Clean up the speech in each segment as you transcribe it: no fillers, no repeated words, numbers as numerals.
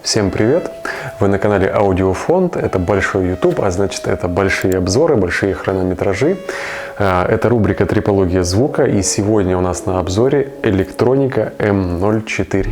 Всем привет! Вы на канале Аудиофонд. Это большой YouTube, а значит это большие обзоры, большие хронометражи. Это рубрика «Трипология звука», и сегодня у нас на обзоре электроника М04.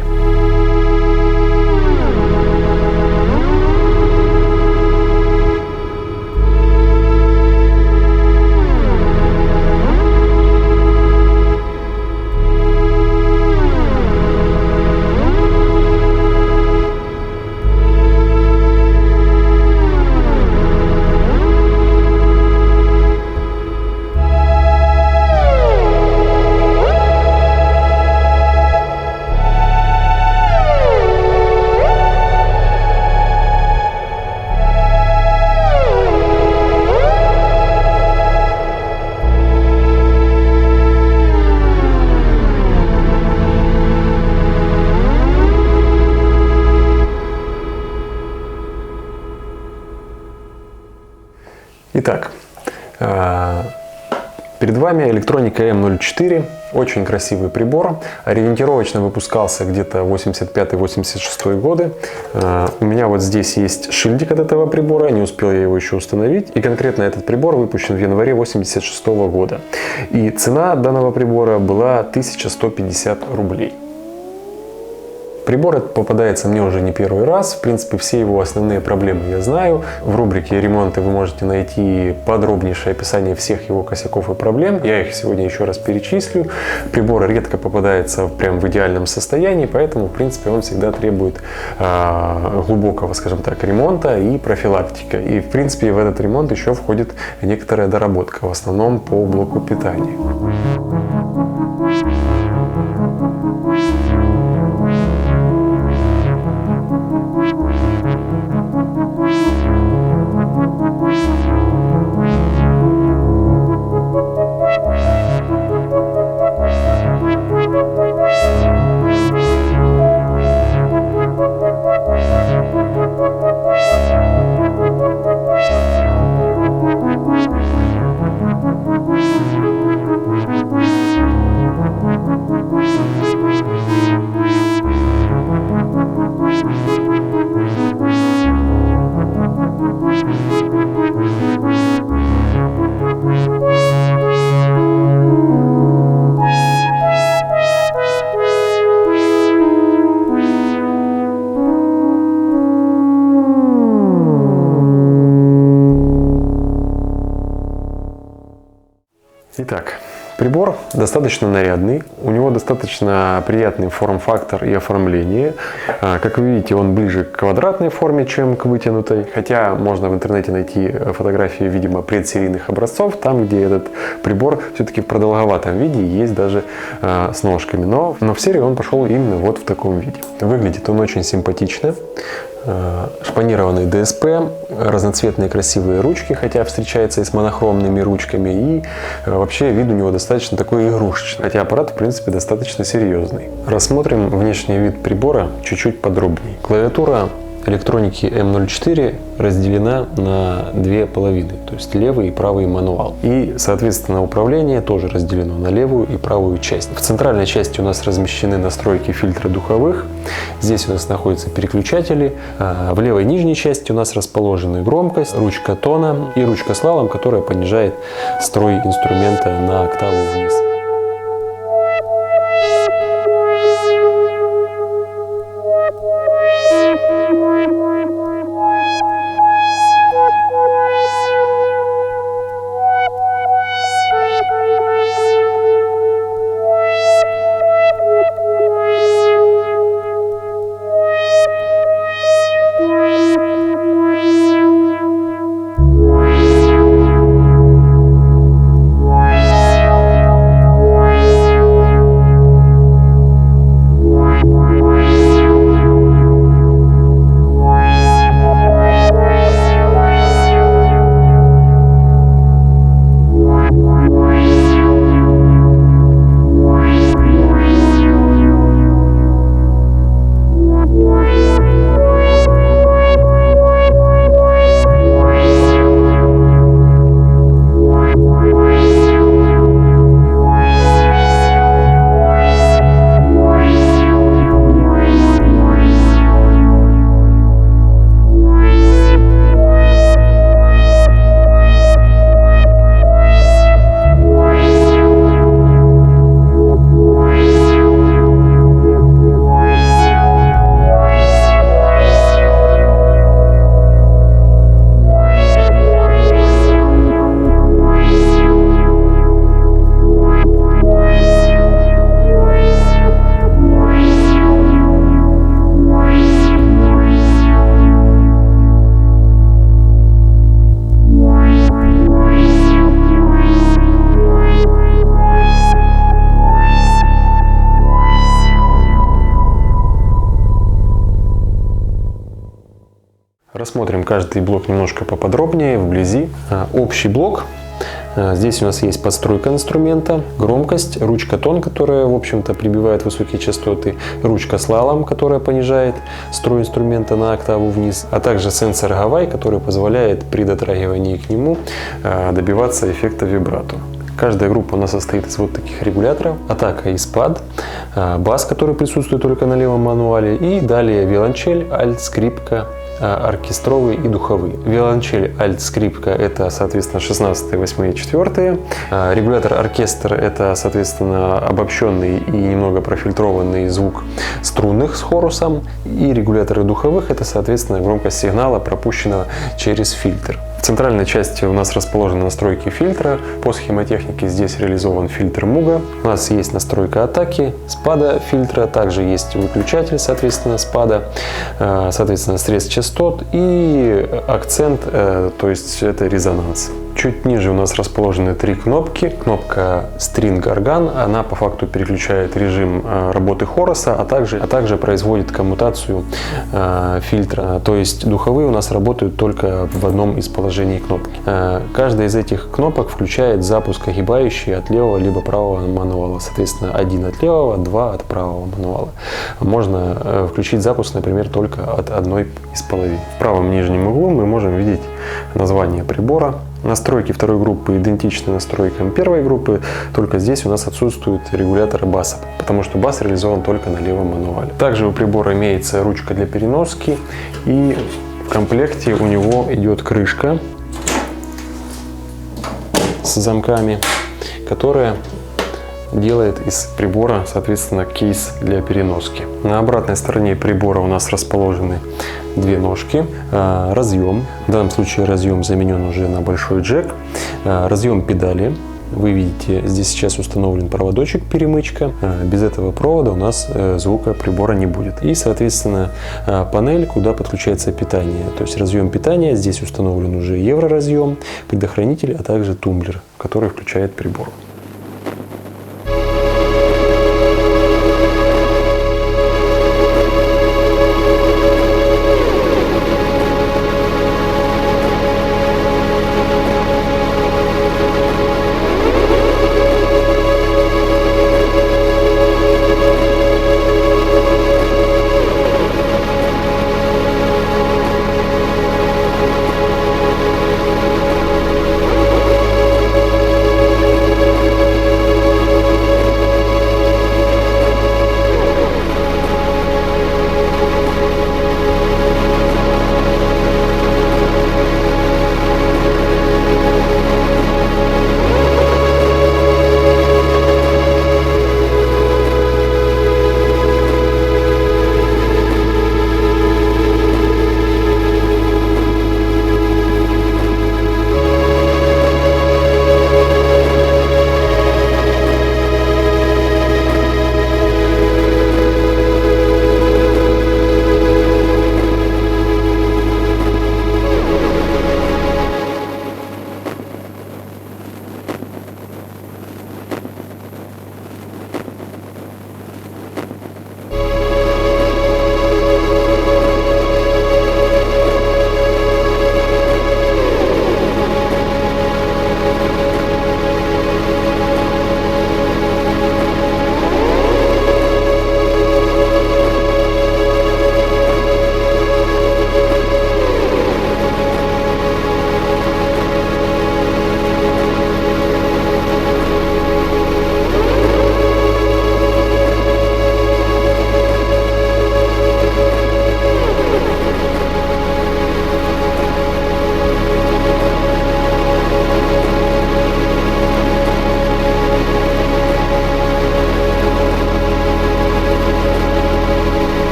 Итак, перед вами электроника М04, очень красивый прибор, ориентировочно выпускался где-то 85-86 годы. У меня вот здесь есть шильдик от этого прибора, не успел я его еще установить, и конкретно этот прибор выпущен в январе 86 года. И цена данного прибора была 1150 рублей. Прибор этот попадается мне уже не первый раз. В принципе, все его основные проблемы я знаю. В рубрике «Ремонты» вы можете найти подробнейшее описание всех его косяков и проблем. Я их сегодня еще раз перечислю. Прибор редко попадается прям в идеальном состоянии, поэтому, в принципе, он всегда требует глубокого, скажем так, ремонта и профилактики. И, в принципе, в этот ремонт еще входит некоторая доработка, в основном по блоку питания. Итак, прибор достаточно нарядный, у него достаточно приятный форм-фактор и оформление. Как вы видите, он ближе к квадратной форме, чем к вытянутой. Хотя можно в интернете найти фотографии, видимо, предсерийных образцов, там, где этот прибор все-таки в продолговатом виде, есть даже с ножками. Но в серии он пошел именно вот в таком виде. Выглядит он очень симпатично. Шпанированный ДСП, разноцветные красивые ручки, хотя встречается и с монохромными ручками, и вообще вид у него достаточно такой игрушечный, хотя аппарат в принципе достаточно серьезный. Рассмотрим внешний вид прибора чуть-чуть подробнее. Клавиатура электроники М04 разделена на две половины, то есть левый и правый мануал. И, соответственно, управление тоже разделено на левую и правую часть. В центральной части у нас размещены настройки фильтра духовых. Здесь у нас находятся переключатели. В левой нижней части у нас расположены громкость, ручка тона и ручка слалом, которая понижает строй инструмента на октаву вниз. Рассмотрим каждый блок немножко поподробнее, вблизи. Общий блок. Здесь у нас есть подстройка инструмента, громкость, ручка тон, которая, в общем-то, прибивает высокие частоты, ручка слалом, которая понижает строй инструмента на октаву вниз, а также сенсор Гавай, который позволяет при дотрагивании к нему добиваться эффекта вибрато. Каждая группа у нас состоит из вот таких регуляторов. Атака и спад, бас, который присутствует только на левом мануале, и далее виолончель, альт, скрипка, оркестровые и духовые. Виолончель, альт, скрипка — это, соответственно, 16, 8 и 4. Регулятор оркестр — это, соответственно, обобщенный и немного профильтрованный звук струнных с хорусом. И регуляторы духовых — это, соответственно, громкость сигнала, пропущенного через фильтр. В центральной части у нас расположены настройки фильтра. По схемотехнике здесь реализован фильтр Муга. У нас есть настройка атаки, спада фильтра, также есть выключатель, соответственно, спада, соответственно, срез частот и акцент, то есть это резонанс. Чуть ниже у нас расположены три кнопки. Кнопка String Organ, она по факту переключает режим работы хоруса, а также производит коммутацию фильтра. То есть духовые у нас работают только в одном из положений кнопки. Каждая из этих кнопок включает запуск огибающий от левого либо правого мануала. Соответственно, один от левого, два от правого мануала. Можно включить запуск, например, только от одной из половин. В правом нижнем углу мы можем видеть название прибора. Настройки второй группы идентичны настройкам первой группы, только здесь у нас отсутствуют регуляторы баса, потому что бас реализован только на левом мануале. Также у прибора имеется ручка для переноски, и в комплекте у него идет крышка с замками, которая делает из прибора, соответственно, кейс для переноски. На обратной стороне прибора у нас расположены две ножки, разъем, в данном случае разъем заменен уже на большой джек, разъем педали. Вы видите, здесь сейчас установлен проводочек перемычка. Без этого провода у нас звука прибора не будет. И, соответственно, панель, куда подключается питание. То есть разъем питания, здесь установлен уже евроразъем, предохранитель, а также тумблер, который включает прибор.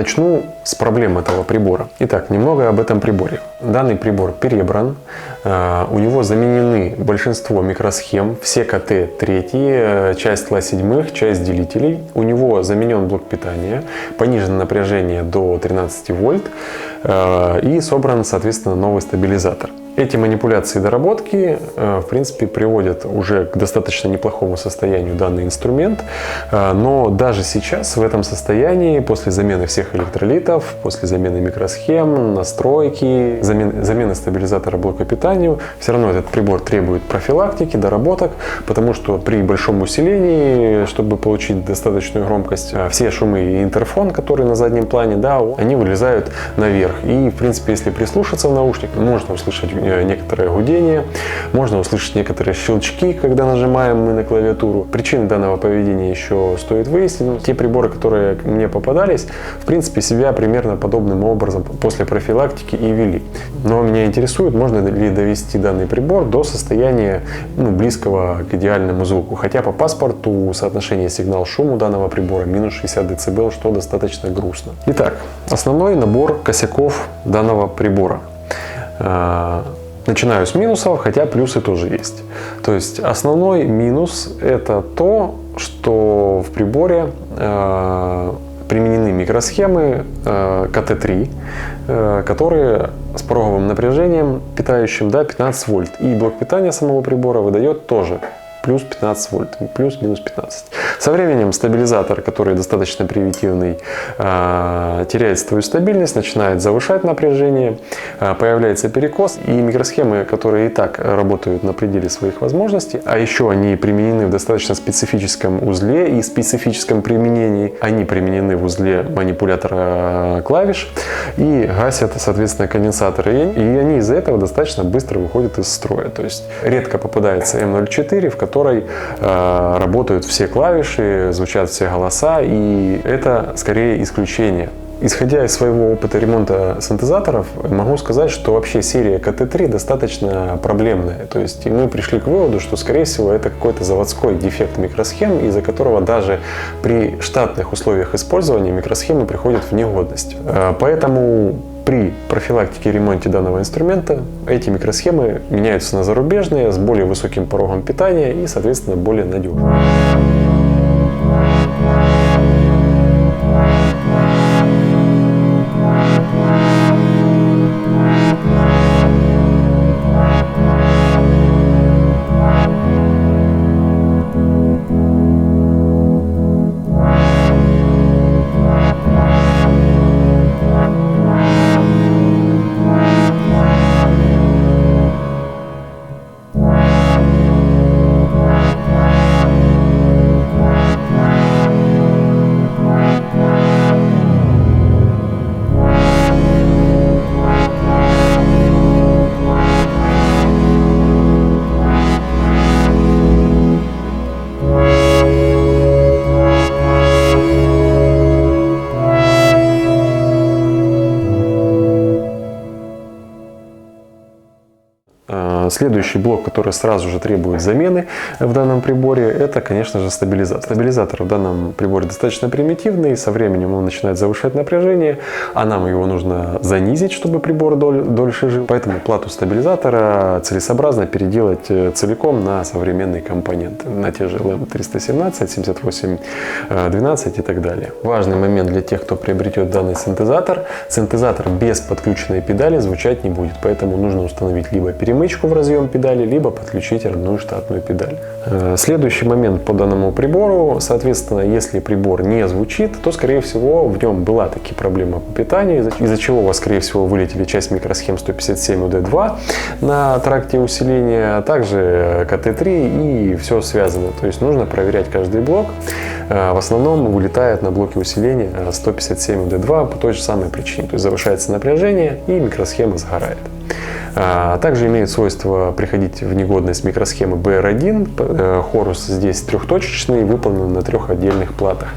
Начну с проблем этого прибора. Итак, немного об этом приборе. Данный прибор перебран, у него заменены большинство микросхем, все КТ-3, часть ла-7, часть делителей. У него заменен блок питания, понижено напряжение до 13 вольт и собран, соответственно, новый стабилизатор. Эти манипуляции и доработки, в принципе, приводят уже к достаточно неплохому состоянию данный инструмент, но даже сейчас в этом состоянии, после замены всех электролитов, после замены микросхем, настройки, замены стабилизатора блока питания, все равно этот прибор требует профилактики, доработок, потому что при большом усилении, чтобы получить достаточную громкость, все шумы и интерфон, которые на заднем плане, да, они вылезают наверх. И, в принципе, если прислушаться в наушник, можно услышать некоторое гудение, можно услышать некоторые щелчки, когда нажимаем мы на клавиатуру. Причины данного поведения еще стоит выяснить. Те приборы, которые мне попадались, в принципе, себя примерно подобным образом после профилактики и вели. Но меня интересует, можно ли довести данный прибор до состояния близкого к идеальному звуку. Хотя по паспорту соотношение сигнал-шум у данного прибора минус 60 дБ, что достаточно грустно. Итак, основной набор косяков данного прибора. Начинаю с минусов, хотя плюсы тоже есть. То есть основной минус — это то, что в приборе применены микросхемы КТ-3, которые с пороговым напряжением питающим 15 вольт. И блок питания самого прибора выдает тоже плюс 15 вольт, плюс-минус 15. Со временем стабилизатор, который достаточно примитивный, теряет свою стабильность, начинает завышать напряжение, появляется перекос, и микросхемы, которые и так работают на пределе своих возможностей, а еще они применены в достаточно специфическом узле и специфическом применении, они применены в узле манипулятора клавиш и гасят, соответственно, конденсаторы, и они из-за этого достаточно быстро выходят из строя. То есть редко попадается М04, в которой работают все клавиши, звучат все голоса, и это скорее исключение. Исходя из своего опыта ремонта синтезаторов, могу сказать, что вообще серия КТ-3 достаточно проблемная. То есть мы пришли к выводу, что, скорее всего, это какой-то заводской дефект микросхем, из-за которого даже при штатных условиях использования микросхемы приходят в негодность. Поэтому при профилактике и ремонте данного инструмента эти микросхемы меняются на зарубежные с более высоким порогом питания и, соответственно, более надежные. Следующий блок, который сразу же требует замены в данном приборе, это, конечно же, стабилизатор. Стабилизатор в данном приборе достаточно примитивный, со временем он начинает завышать напряжение, а нам его нужно занизить, чтобы прибор дольше жил. Поэтому плату стабилизатора целесообразно переделать целиком на современные компоненты, на те же LM317, 7812 и так далее. Важный момент для тех, кто приобретет данный синтезатор: синтезатор без подключенной педали звучать не будет, поэтому нужно установить либо перемычку в разъем педали, либо подключить родную штатную педаль. Следующий момент по данному прибору: соответственно, если прибор не звучит, то, скорее всего, в нем была таки проблема по питанию, из-за чего у вас, скорее всего, вылетели часть микросхем 157 UD2 на тракте усиления, а также КТ-3 и все связано. То есть нужно проверять каждый блок. В основном вылетает на блоке усиления 157 UD2 по той же самой причине. То есть завышается напряжение и микросхема сгорает. Также имеет свойство приходить в негодность микросхемы BR1. Хорус здесь трехточечный, выполнен на 3 отдельных платах.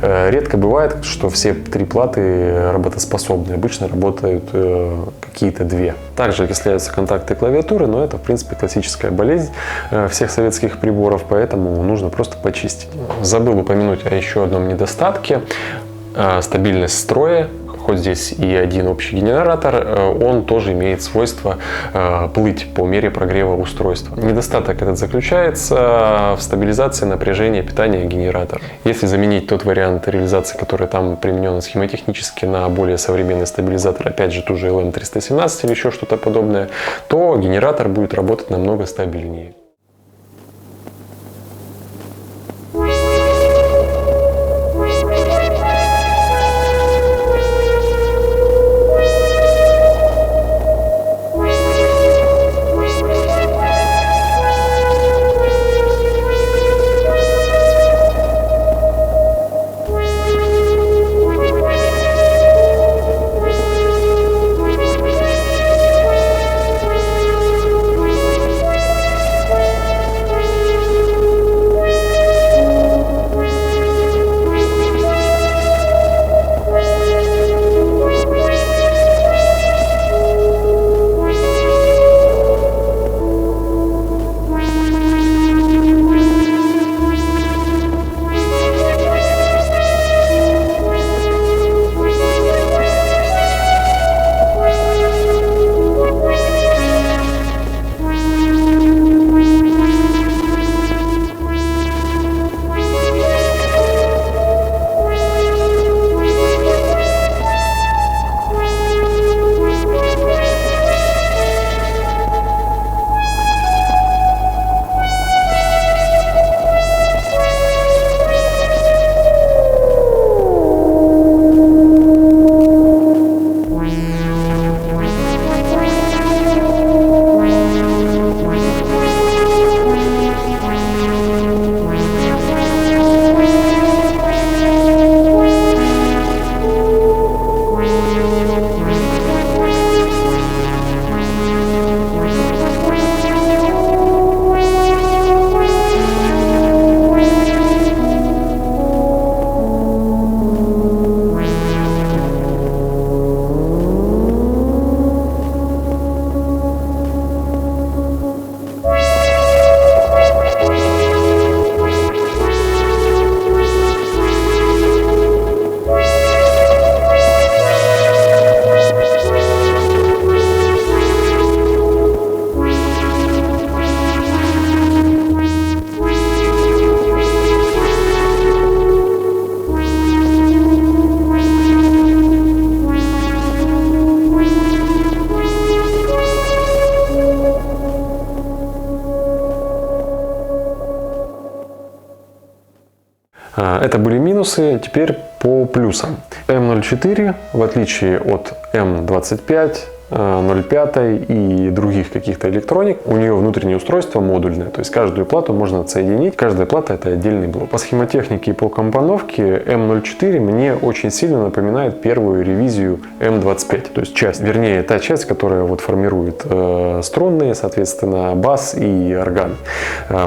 Редко бывает, что все 3 платы работоспособны. Обычно работают какие-то 2. Также окисляются контакты клавиатуры, но это, в принципе, классическая болезнь всех советских приборов, поэтому нужно просто почистить. Забыл упомянуть о еще одном недостатке. стабильность строя, хоть здесь и один общий генератор, он тоже имеет свойство плыть по мере прогрева устройства. Недостаток этот заключается в стабилизации напряжения питания генератора. Если заменить тот вариант реализации, который там применен схемотехнически, на более современный стабилизатор, опять же ту же LM317 или еще что-то подобное, то генератор будет работать намного стабильнее. Это были минусы, теперь по плюсам. М04, в отличие от М25, 0.5 и других каких-то электроник, у нее внутреннее устройство модульное, то есть каждую плату можно отсоединить, каждая плата это отдельный блок. По схемотехнике и по компоновке М04 мне очень сильно напоминает первую ревизию М25, то есть часть, вернее та часть, которая вот формирует струнные, соответственно, бас и орган.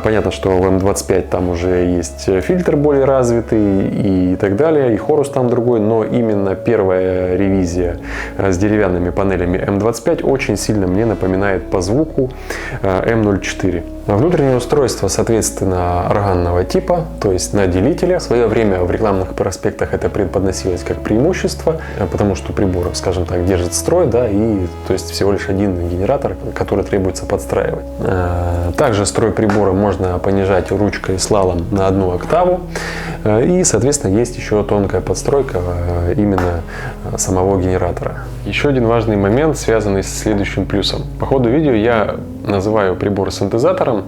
Понятно, что в М25 там уже есть фильтр более развитый и так далее, и хорус там другой, но именно первая ревизия с деревянными панелями М25 очень сильно мне напоминает по звуку М04. Внутреннее устройство, соответственно, органного типа, то есть на делителе. В свое время в рекламных проспектах это преподносилось как преимущество, потому что прибор, скажем так, держит строй, да, и то есть всего лишь один генератор, который требуется подстраивать. Также строй прибора можно понижать ручкой слалом на 1 октаву, и, соответственно, есть еще тонкая подстройка именно самого генератора. Еще один важный момент, связанный с следующим плюсом. По ходу видео я называю прибор синтезатором,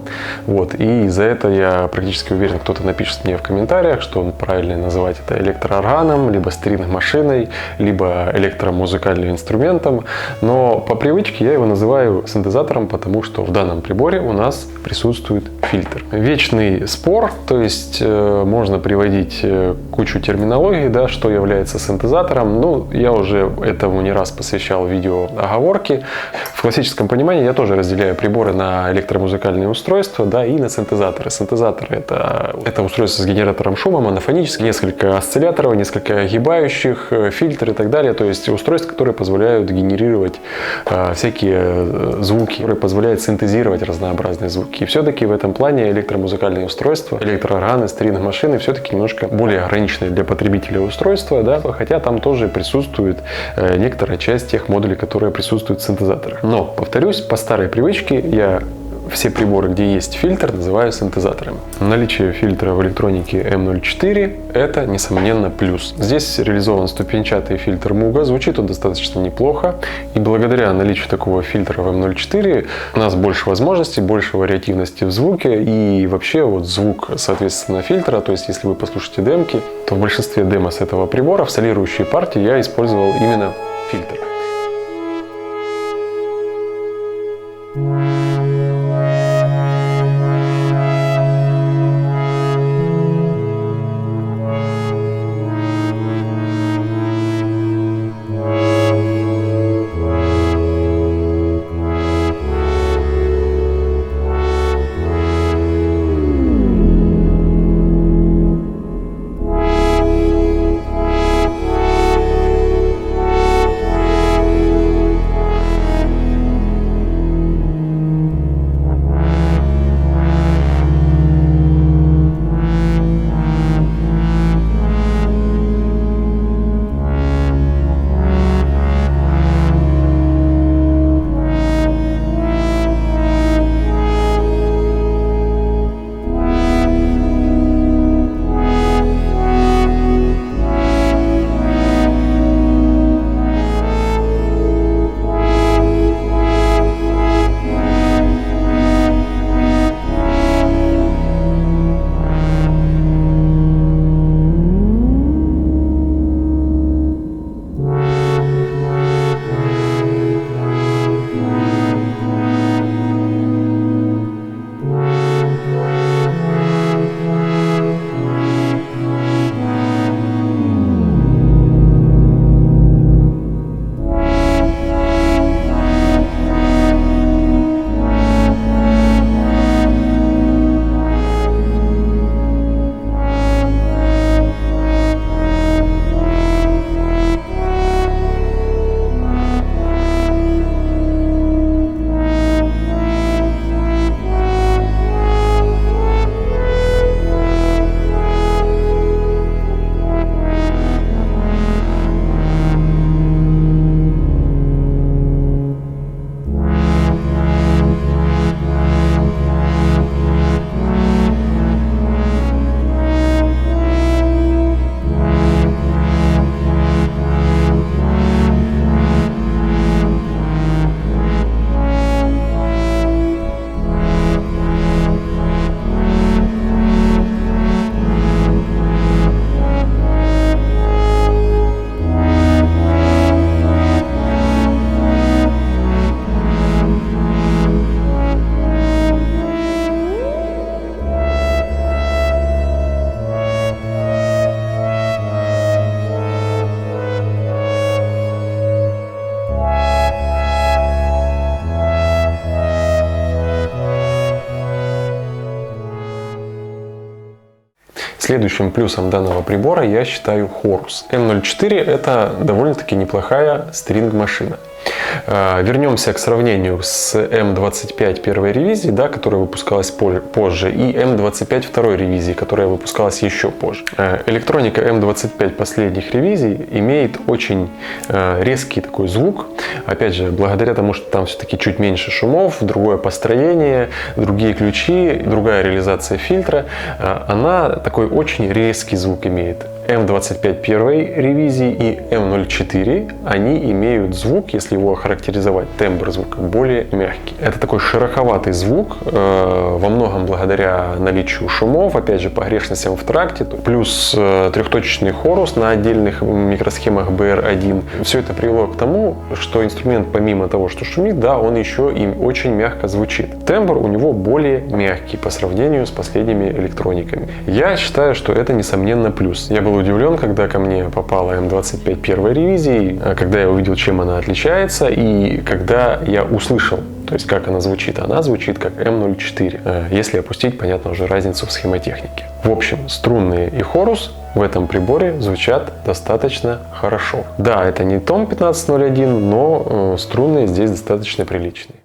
вот, и за это я практически уверен, кто-то напишет мне в комментариях, что правильно называть это электроорганом, либо стеринг-машиной, либо электромузыкальным инструментом, но по привычке я его называю синтезатором, потому что в данном приборе у нас присутствует фильтр. Вечный спор, то есть можно приводить кучу терминологий, да, что является синтезатором, ну, я уже этому не раз посвящал видео оговорки. В классическом понимании я тоже разделяю прибор приборы на электромузыкальные устройства, да, и на синтезаторы. Синтезаторы это устройство с генератором шума, монофоническое, несколько осцилляторов, несколько огибающих, фильтр и так далее. То есть устройства, которые позволяют генерировать всякие звуки, которые позволяют синтезировать разнообразные звуки. И все-таки в этом плане электромузыкальные устройства, электроорганы, стринг-машины все-таки немножко более ограниченные для потребителя устройства, да, хотя там тоже присутствует некоторая часть тех модулей, которые присутствуют в синтезаторах. Но, повторюсь, по старой привычке я все приборы, где есть фильтр, называю синтезаторами. Наличие фильтра в электронике M04 – это, несомненно, плюс. Здесь реализован ступенчатый фильтр Muga, звучит он достаточно неплохо. И благодаря наличию такого фильтра в M04 у нас больше возможностей, больше вариативности в звуке. И вообще вот звук, соответственно, фильтра, то есть если вы послушаете демки, то в большинстве демо с этого прибора в солирующей партии я использовал именно фильтр. Следующим плюсом данного прибора я считаю Horus. M04 это довольно-таки неплохая стринг-машина. Вернемся к сравнению с M25 первой ревизии, да, которая выпускалась позже, и M25 второй ревизии, которая выпускалась еще позже. Электроника M25 последних ревизий имеет очень резкий такой звук, опять же, благодаря тому, что там все-таки чуть меньше шумов, другое построение, другие ключи, другая реализация фильтра, она такой очень резкий звук имеет. M25 первой ревизии и M04, они имеют звук, если его охарактеризовать, тембр звука, более мягкий. Это такой шероховатый звук, во многом благодаря наличию шумов, опять же, погрешностям в тракте, плюс трехточечный хорус на отдельных микросхемах BR1. Все это привело к тому, что инструмент, помимо того, что шумит, да, он еще и очень мягко звучит. Тембр у него более мягкий по сравнению с последними электрониками. Я считаю, что это, несомненно, плюс. Я был удивлен, когда ко мне попала M25 первой ревизии, когда я увидел, чем она отличается, и когда я услышал То есть как она звучит? Она звучит как М04, если опустить, понятно, уже разницу в схемотехнике. В общем, струнные и хорус в этом приборе звучат достаточно хорошо. Да, это не том 1501, но струнные здесь достаточно приличные.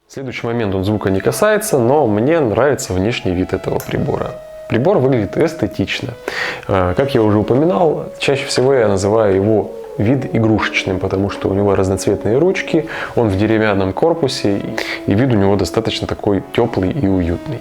Следующий момент, он звука не касается, но мне нравится внешний вид этого прибора. Прибор выглядит эстетично. Как я уже упоминал, чаще всего я называю его вид игрушечным, потому что у него разноцветные ручки, он в деревянном корпусе, и вид у него достаточно такой теплый и уютный.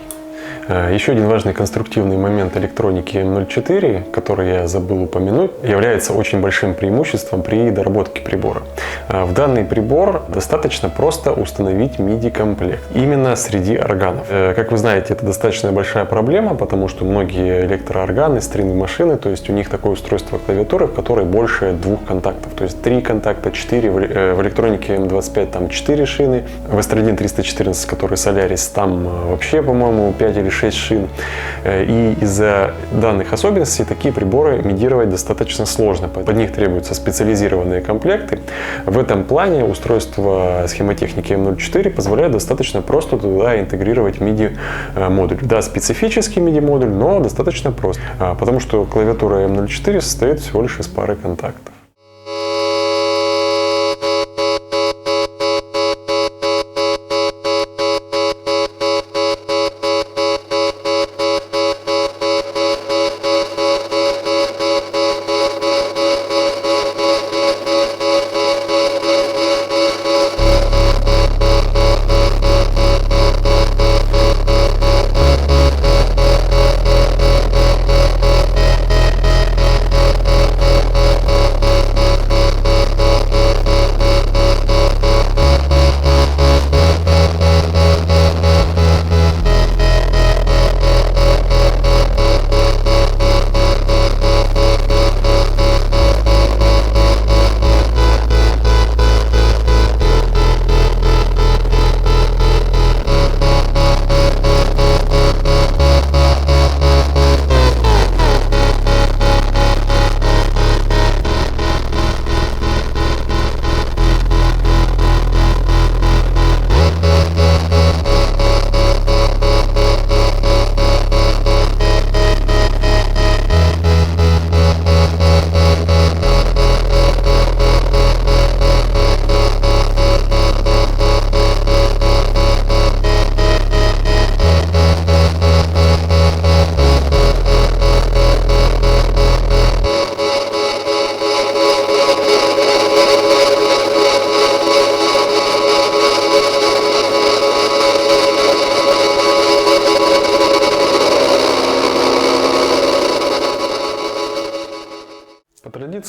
Еще один важный конструктивный момент электроники М04, который я забыл упомянуть, является очень большим преимуществом при доработке прибора. В данный прибор достаточно просто установить MIDI-комплект именно среди органов. Как вы знаете, это достаточно большая проблема, потому что многие электроорганы, стринг-машины, то есть у них такое устройство клавиатуры, в которой больше 2 контактов, то есть 3 контакта, 4, в электронике М25 там 4 шины, в S-Trade 314, который Solaris, там вообще, по-моему, 5 или 6 шин. И из-за данных особенностей такие приборы мидировать достаточно сложно. Под них требуются специализированные комплекты. В этом плане устройство схемотехники М04 позволяет достаточно просто туда интегрировать MIDI-модуль. Да, специфический MIDI-модуль, но достаточно просто, потому что клавиатура М04 состоит всего лишь из пары контактов.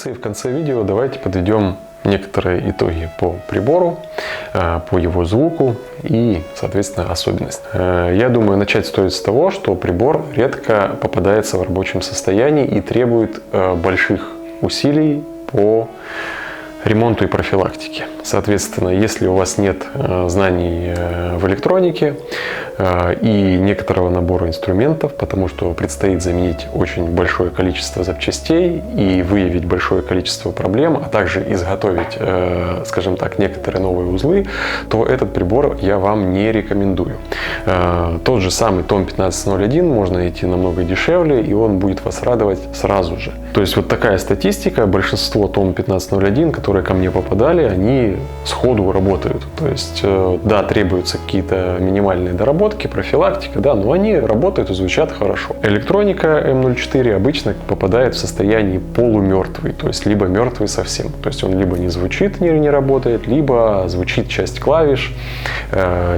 В конце видео давайте подведем некоторые итоги по прибору, по его звуку и, соответственно, особенностям. Я думаю, начать стоит с того, что прибор редко попадается в рабочем состоянии и требует больших усилий по ремонту и профилактике. Соответственно, если у вас нет знаний в электронике и некоторого набора инструментов, потому что предстоит заменить очень большое количество запчастей и выявить большое количество проблем, а также изготовить, скажем так, некоторые новые узлы, то этот прибор я вам не рекомендую. Тот же самый TOM 1501 можно найти намного дешевле, и он будет вас радовать сразу же. То есть вот такая статистика. Большинство TOM 1501, которые ко мне попадали, они сходу работают. То есть, да, требуются какие-то минимальные доработки, профилактика, да, но они работают и звучат хорошо. Электроника М04 обычно попадает в состояние полумертвый, то есть либо мертвый совсем. То есть он либо не звучит, не работает, либо звучит часть клавиш,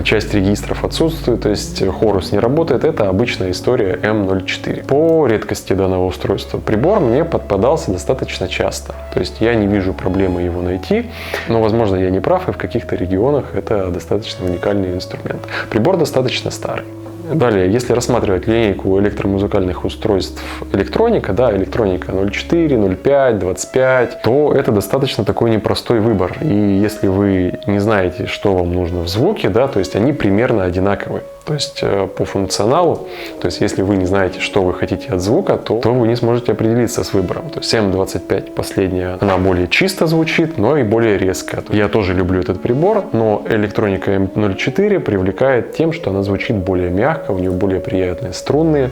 часть регистров отсутствует, то есть хорус не работает. Это обычная история М04. По редкости данного устройства прибор мне попадался достаточно часто. То есть я не вижу проблемы его найти, но, возможно, я не прав, и в каких-то регионах это достаточно уникальный инструмент. Прибор достаточно старый. Далее, если рассматривать линейку электромузыкальных устройств электроника, да, электроника 04, 05, 25, то это достаточно такой непростой выбор. И если вы не знаете, что вам нужно в звуке, да, то есть они примерно одинаковые. То есть по функционалу, то есть если вы не знаете, что вы хотите от звука, то вы не сможете определиться с выбором. То есть М25 последняя, она более чисто звучит, но и более резко. Я тоже люблю этот прибор, но электроника М04 привлекает тем, что она звучит более мягко, у нее более приятные струнные.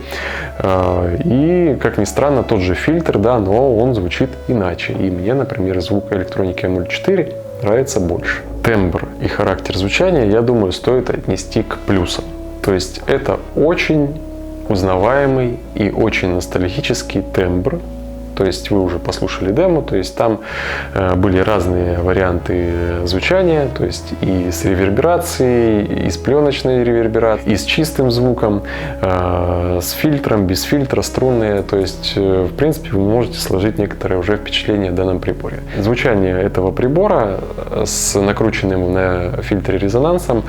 И, как ни странно, тот же фильтр, да, но он звучит иначе. И мне, например, звук электроники М04 нравится больше. Тембр и характер звучания, я думаю, стоит отнести к плюсам. То есть это очень узнаваемый и очень ностальгический тембр. То есть вы уже послушали демо, то есть там были разные варианты звучания, то есть и с реверберацией, и с пленочной реверберацией, и с чистым звуком, с фильтром, без фильтра, струнные. То есть, в принципе, вы можете сложить некоторое уже впечатление о данном приборе. Звучание этого прибора с накрученным на фильтре резонансом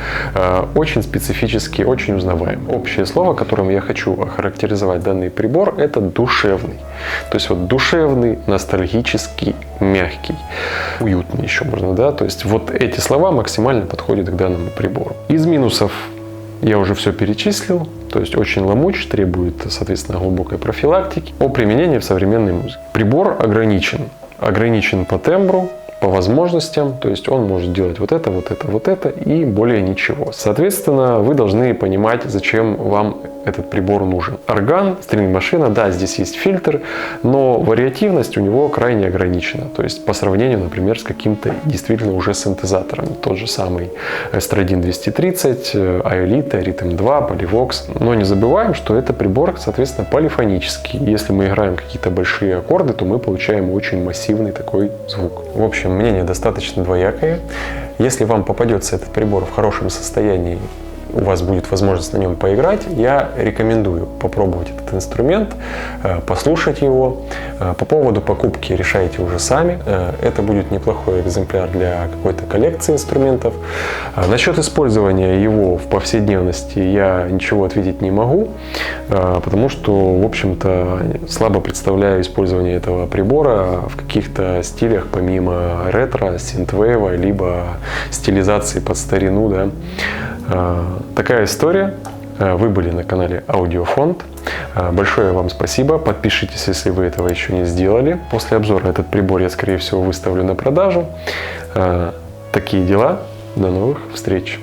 очень специфический, очень узнаваем. Общее слово, которым я хочу охарактеризовать данный прибор, это душевный. То есть вот душевный, ностальгический, мягкий, уютный еще можно, да, то есть вот эти слова максимально подходят к данному прибору. Из минусов я уже все перечислил, то есть очень ломуч, требует, соответственно, глубокой профилактики. О применении в современной музыке. Прибор ограничен по тембру, по возможностям, то есть он может делать вот это, вот это, вот это и более ничего. Соответственно, вы должны понимать, зачем вам этот прибор нужен. Орган, стринг-машина, да, здесь есть фильтр, но вариативность у него крайне ограничена. То есть по сравнению, например, с каким-то действительно уже синтезатором. Тот же самый Stradin 230, Aelita, Rhythm 2, Polyvox. Но не забываем, что это прибор, соответственно, полифонический. Если мы играем какие-то большие аккорды, то мы получаем очень массивный такой звук. В общем, мнение достаточно двоякое. Если вам попадется этот прибор в хорошем состоянии, у вас будет возможность на нем поиграть, я рекомендую попробовать этот инструмент, послушать его. По поводу покупки решайте уже сами. Это будет неплохой экземпляр для какой-то коллекции инструментов. Насчет использования его в повседневности я ничего ответить не могу, потому что, в общем-то, слабо представляю использование этого прибора в каких-то стилях, помимо ретро, синтвейва, либо стилизации под старину, да. Такая история. Вы были на канале Аудиофонд. Большое вам спасибо. Подпишитесь, если вы этого еще не сделали. После обзора этот прибор я, скорее всего, выставлю на продажу. Такие дела. До новых встреч.